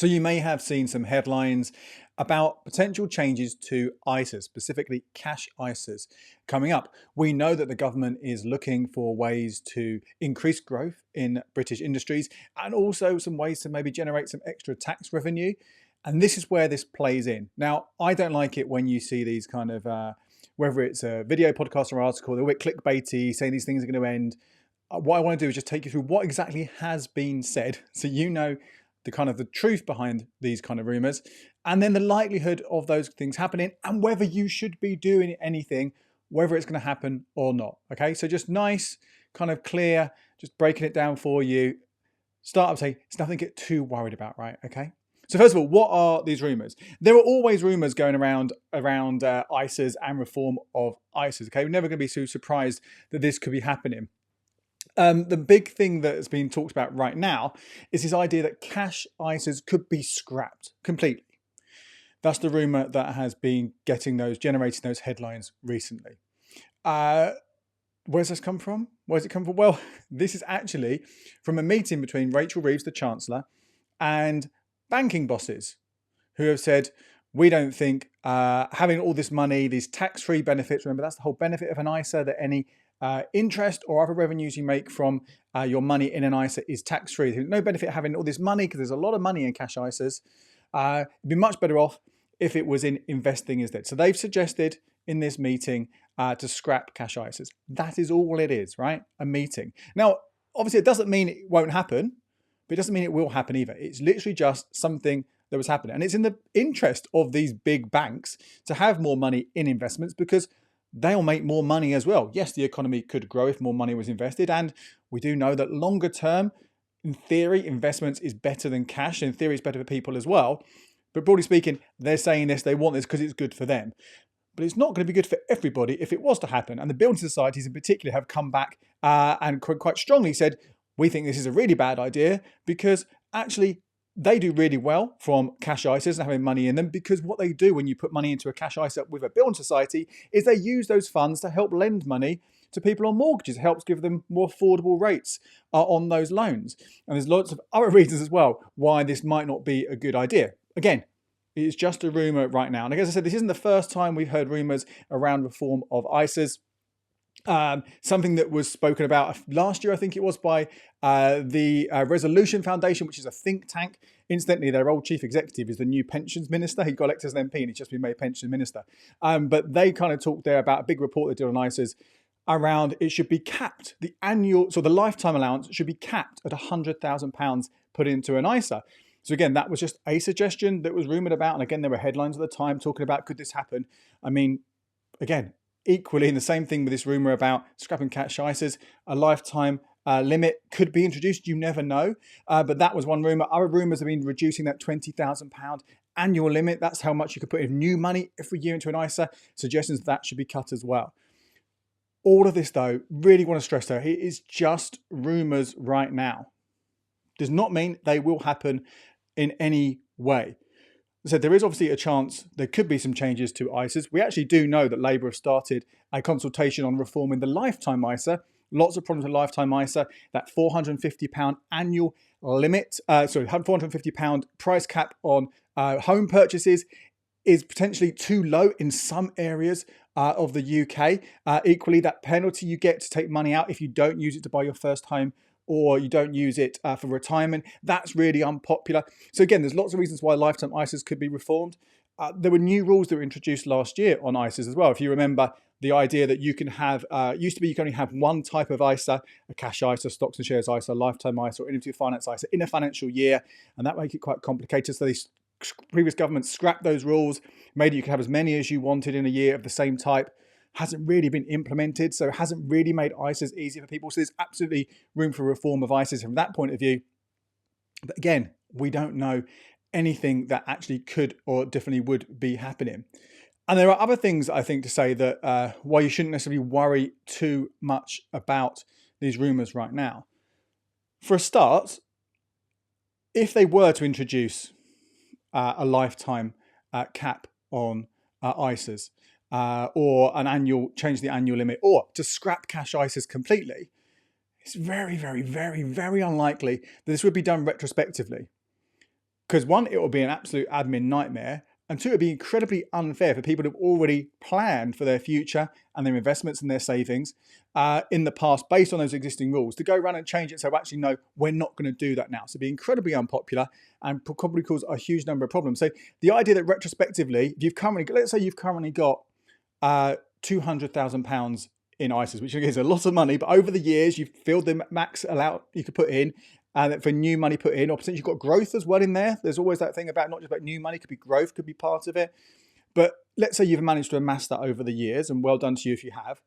So you may have seen some headlines about potential changes to ISAs, specifically cash ISAs, coming up. We know that the government is looking for ways to increase growth in British industries and also some ways to maybe generate some extra tax revenue. And this is where this plays in. Now, I don't like it when you see these kind of, whether it's a video, podcast, or article, they're a bit clickbaity, saying these things are going to end. What I want to do is just take you through what exactly has been said, so you know the truth behind these kind of rumors, and then the likelihood of those things happening, and whether you should be doing anything, whether it's going to happen or not. Okay, so just nice, kind of clear, just breaking it down for you. Start up saying it's nothing to get too worried about, right? Okay. So first of all, what are these rumors? There are always rumors going around ISAs and reform of ISAs. Okay, we're never going to be too surprised that this could be happening. The big thing that's being talked about right now is this idea that cash ISAs could be scrapped completely. That's the rumor that has been generating those headlines recently. Where's this come from? Where's it come from? Well, this is actually from a meeting between Rachel Reeves, the Chancellor, and banking bosses who have said, we don't think having all this money, these tax-free benefits, remember that's the whole benefit of an ISA, that any interest or other revenues you make from your money in an ISA is tax-free. There's no benefit having all this money because there's a lot of money in cash ISAs. It'd be much better off if it was in investing instead. So they've suggested in this meeting to scrap cash ISAs. That is all it is, right? A meeting. Now, obviously, it doesn't mean it won't happen, but it doesn't mean it will happen either. It's literally just something that was happening. And it's in the interest of these big banks to have more money in investments because they'll make more money as well. Yes, the economy could grow if more money was invested. And we do know that longer term, in theory, investments is better than cash. In theory, it's better for people as well. But broadly speaking, they're saying this, they want this because it's good for them. But it's not going to be good for everybody if it was to happen. And the building societies in particular have come back and quite strongly said, we think this is a really bad idea because actually they do really well from cash ISAs and having money in them, because what they do when you put money into a cash ISA with a building society is they use those funds to help lend money to people on mortgages. It helps give them more affordable rates on those loans. And there's lots of other reasons as well why this might not be a good idea. Again, it's just a rumor right now. And as I said, this isn't the first time we've heard rumors around reform of ISAs. Something that was spoken about last year, I think it was, by the Resolution Foundation, which is a think tank. Incidentally, their old chief executive is the new pensions minister. He got elected as an MP and he's just been made pension minister. But they kind of talked there about a big report they did on ISAs around it should be capped. The lifetime allowance should be capped at £100,000 put into an ISA. So again, that was just a suggestion that was rumoured about. And again, there were headlines at the time talking about, could this happen? I mean, again, equally, in the same thing with this rumour about scrapping cash ISAs, a lifetime limit could be introduced. You never know. But that was one rumour. Other rumours have been reducing that £20,000 annual limit. That's how much you could put in new money every year into an ISA. Suggestions that should be cut as well. All of this, though, really want to stress though, it is just rumours right now. Does not mean they will happen in any way. So there is obviously a chance there could be some changes to ISAs. We actually do know that Labour have started a consultation on reforming the lifetime ISA. Lots of problems with lifetime ISA. That £450 annual limit, £450 price cap on home purchases is potentially too low in some areas of the UK. Equally, that penalty you get to take money out if you don't use it to buy your first home or you don't use it for retirement, that's really unpopular. So again, there's lots of reasons why lifetime ISAs could be reformed. There were new rules that were introduced last year on ISAs as well. If you remember the idea that you can have, used to be you can only have one type of ISA, a cash ISA, stocks and shares ISA, lifetime ISA, or innovative finance ISA in a financial year, and that makes it quite complicated. So these previous governments scrapped those rules, made it you could have as many as you wanted in a year of the same type. Hasn't really been implemented, so it hasn't really made ISAs easy for people. So there's absolutely room for reform of ISAs from that point of view. But again, we don't know anything that actually could or definitely would be happening. And there are other things, I think, to say that why you shouldn't necessarily worry too much about these rumours right now. For a start, if they were to introduce a lifetime cap on ISAs, or change the annual limit, or to scrap cash ISAs completely, it's very, very, very, very unlikely that this would be done retrospectively. Because one, it will be an absolute admin nightmare. And two, it would be incredibly unfair for people who've already planned for their future and their investments and their savings in the past based on those existing rules to go around and change it. So actually, no, we're not going to do that now. So it'd be incredibly unpopular and probably cause a huge number of problems. So the idea that retrospectively, if you've currently, let's say you've currently got £200,000 in ISAs, which is a lot of money, but over the years you've filled the max allowed you could put in, and for new money put in, or potentially you've got growth as well in there. There's always that thing about not just about new money, could be growth, could be part of it. But let's say you've managed to amass that over the years, and well done to you if you have.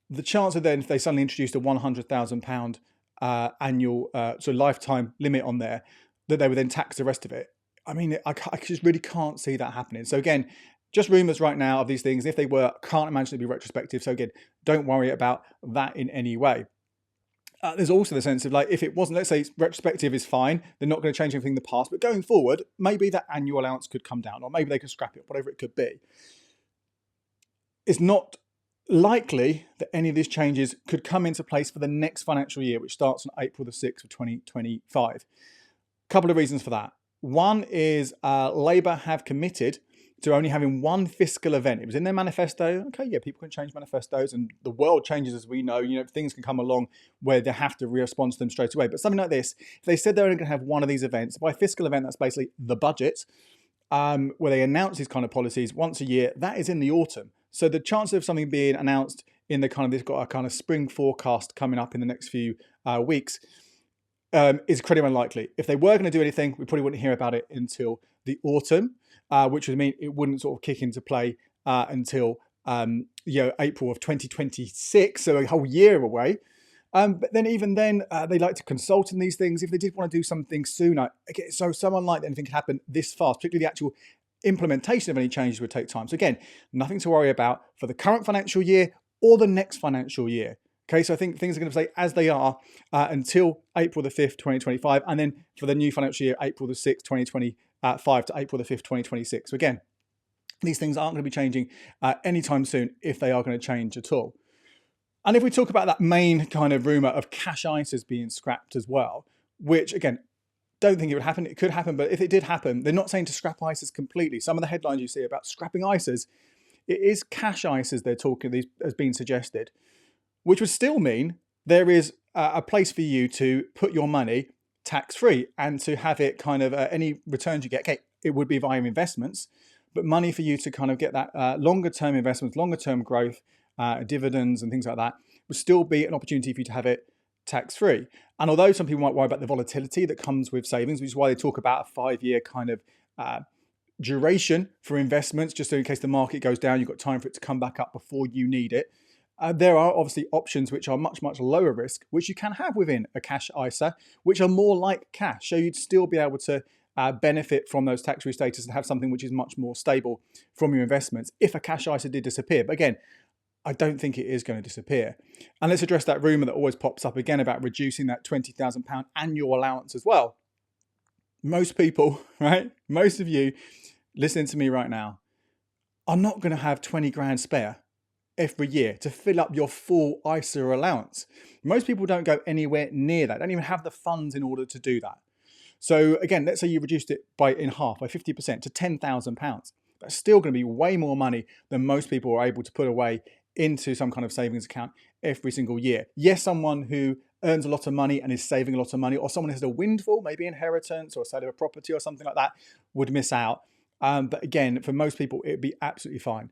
The chance of then, if they suddenly introduced a £100,000 annual, so lifetime limit on there, that they would then tax the rest of it. I mean, I just really can't see that happening. So again, just rumours right now of these things. If they were, can't imagine it'd be retrospective. So again, don't worry about that in any way. There's also the sense of like, if it wasn't, let's say retrospective is fine, they're not going to change anything in the past, but going forward, maybe that annual allowance could come down, or maybe they could scrap it, whatever it could be. It's not likely that any of these changes could come into place for the next financial year, which starts on April the 6th of 2025. A couple of reasons for that. One is Labour have committed to only having one fiscal event. It was in their manifesto. Okay, yeah, people can change manifestos, and the world changes as we know. You know, things can come along where they have to respond to them straight away. But something like this, if they said they're only going to have one of these events, by fiscal event, that's basically the budget, where they announce these kind of policies once a year. That is in the autumn. So the chance of something being announced in the kind of, they've got a kind of spring forecast coming up in the next few weeks, is incredibly unlikely. If they were going to do anything, we probably wouldn't hear about it until the autumn, which would mean it wouldn't sort of kick into play until April of 2026, so a whole year away. But then even then, they like to consult in these things. If they did want to do something sooner, okay, so someone like anything could happen this fast, particularly the actual implementation of any changes would take time. So again, nothing to worry about for the current financial year or the next financial year. Okay, so I think things are going to stay as they are until April the 5th, 2025, and then for the new financial year, April the 6th, 2025 to April the 5th, 2026. So again, these things aren't going to be changing anytime soon, if they are going to change at all. And if we talk about that main kind of rumour of cash ISAs being scrapped as well, which again, don't think it would happen. It could happen, but if it did happen, they're not saying to scrap ISAs completely. Some of the headlines you see about scrapping ISAs, it is cash ISAs they're talking, these has been suggested, which would still mean there is a place for you to put your money tax-free and to have it kind of any returns you get. Okay, it would be via investments, but money for you to kind of get that longer-term investments, longer-term growth, dividends and things like that would still be an opportunity for you to have it tax-free. And although some people might worry about the volatility that comes with savings, which is why they talk about a 5-year kind of duration for investments, just so in case the market goes down, you've got time for it to come back up before you need it. There are obviously options which are much, much lower risk, which you can have within a cash ISA, which are more like cash. So you'd still be able to benefit from those tax-free status and have something which is much more stable from your investments if a cash ISA did disappear. But again, I don't think it is going to disappear. And let's address that rumour that always pops up again about reducing that £20,000 annual allowance as well. Most people, right, most of you listening to me right now are not going to have 20 grand spare every year to fill up your full ISA allowance. Most people don't go anywhere near that, don't even have the funds in order to do that. So again, let's say you reduced it in half, by 50% to £10,000. That's still going to be way more money than most people are able to put away into some kind of savings account every single year. Yes, someone who earns a lot of money and is saving a lot of money, or someone who has a windfall, maybe inheritance or a sale of a property or something like that, would miss out. But again, for most people, it'd be absolutely fine.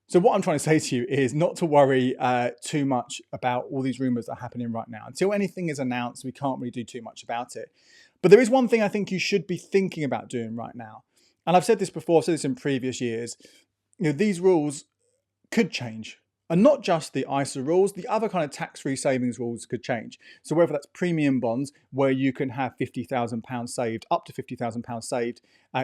So what I'm trying to say to you is not to worry too much about all these rumours that are happening right now. Until anything is announced, we can't really do too much about it. But there is one thing I think you should be thinking about doing right now. And I've said this before, I've said this in previous years. You know, these rules could change. And not just the ISA rules, the other kind of tax-free savings rules could change. So whether that's premium bonds, where you can have £50,000 saved, up to £50,000 saved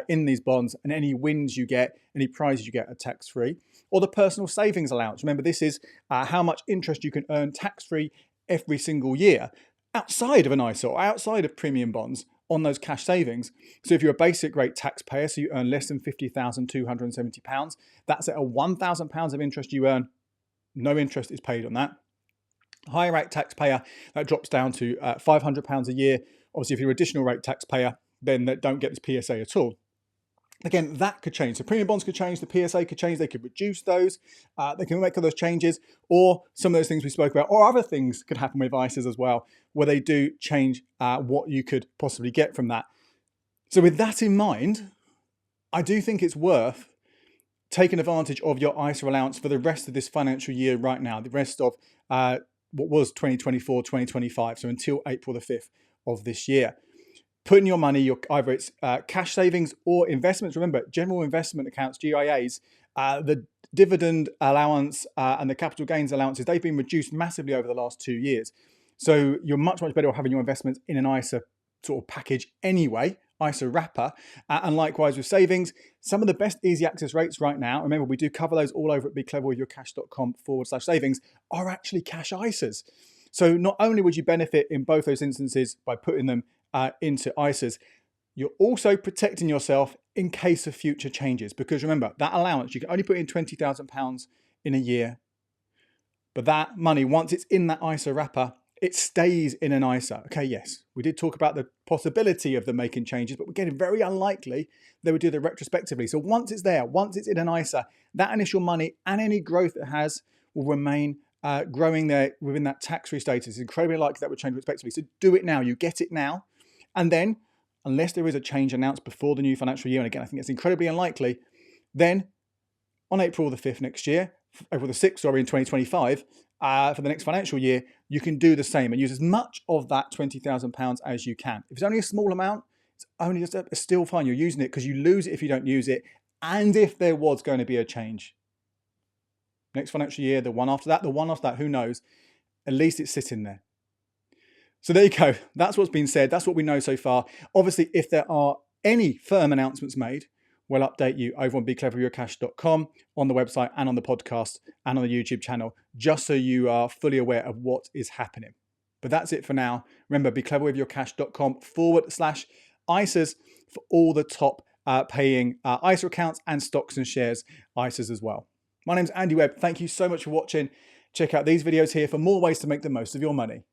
in these bonds, and any wins you get, any prizes you get are tax-free. Or the personal savings allowance. Remember, this is how much interest you can earn tax-free every single year outside of an ISA or outside of premium bonds on those cash savings. So if you're a basic rate taxpayer, so you earn less than £50,270, that's at a £1,000 of interest you earn. No interest is paid on that. Higher rate taxpayer, that drops down to £500 a year. Obviously, if you're an additional rate taxpayer, then that don't get this PSA at all. Again, that could change. So premium bonds could change, the PSA could change, they could reduce those, they can make all those changes, or some of those things we spoke about, or other things could happen with ISAs as well, where they do change what you could possibly get from that. So with that in mind, I do think it's worth taking advantage of your ISA allowance for the rest of this financial year right now, the rest of what was 2024, 2025, so until April the 5th of this year. Putting your money, either it's cash savings or investments. Remember, general investment accounts, GIAs, the dividend allowance and the capital gains allowances, they've been reduced massively over the last 2 years. So you're much, much better off having your investments in an ISA sort of package anyway, ISA wrapper. And likewise with savings, some of the best easy access rates right now, remember we do cover those all over at becleverwithyourcash.com/savings, are actually cash ISAs. So not only would you benefit in both those instances by putting them into ISAs, you're also protecting yourself in case of future changes. Because remember, that allowance, you can only put in £20,000 in a year. But that money, once it's in that ISA wrapper, it stays in an ISA. Okay, yes, we did talk about the possibility of them making changes, but we're getting very unlikely they would do that retrospectively. So once it's there, once it's in an ISA, that initial money and any growth it has will remain growing there within that tax-free status. It's incredibly likely that would change respectively. So do it now. You get it now. And then, unless there is a change announced before the new financial year, and again, I think it's incredibly unlikely, then on April the 5th next year, April the 6th, sorry, in 2025, for the next financial year, you can do the same and use as much of that £20,000 as you can. If it's only a small amount, it's still fine. You're using it because you lose it if you don't use it. And if there was going to be a change. Next financial year, the one after that, who knows? At least it's sitting there. So there you go. That's what's been said. That's what we know so far. Obviously, if there are any firm announcements made, we'll update you over on becleverwithyourcash.com, on the website and on the podcast and on the YouTube channel, just so you are fully aware of what is happening. But that's it for now. Remember, becleverwithyourcash.com/ISAs for all the top paying ISA accounts and stocks and shares ISAs as well. My name's Andy Webb. Thank you so much for watching. Check out these videos here for more ways to make the most of your money.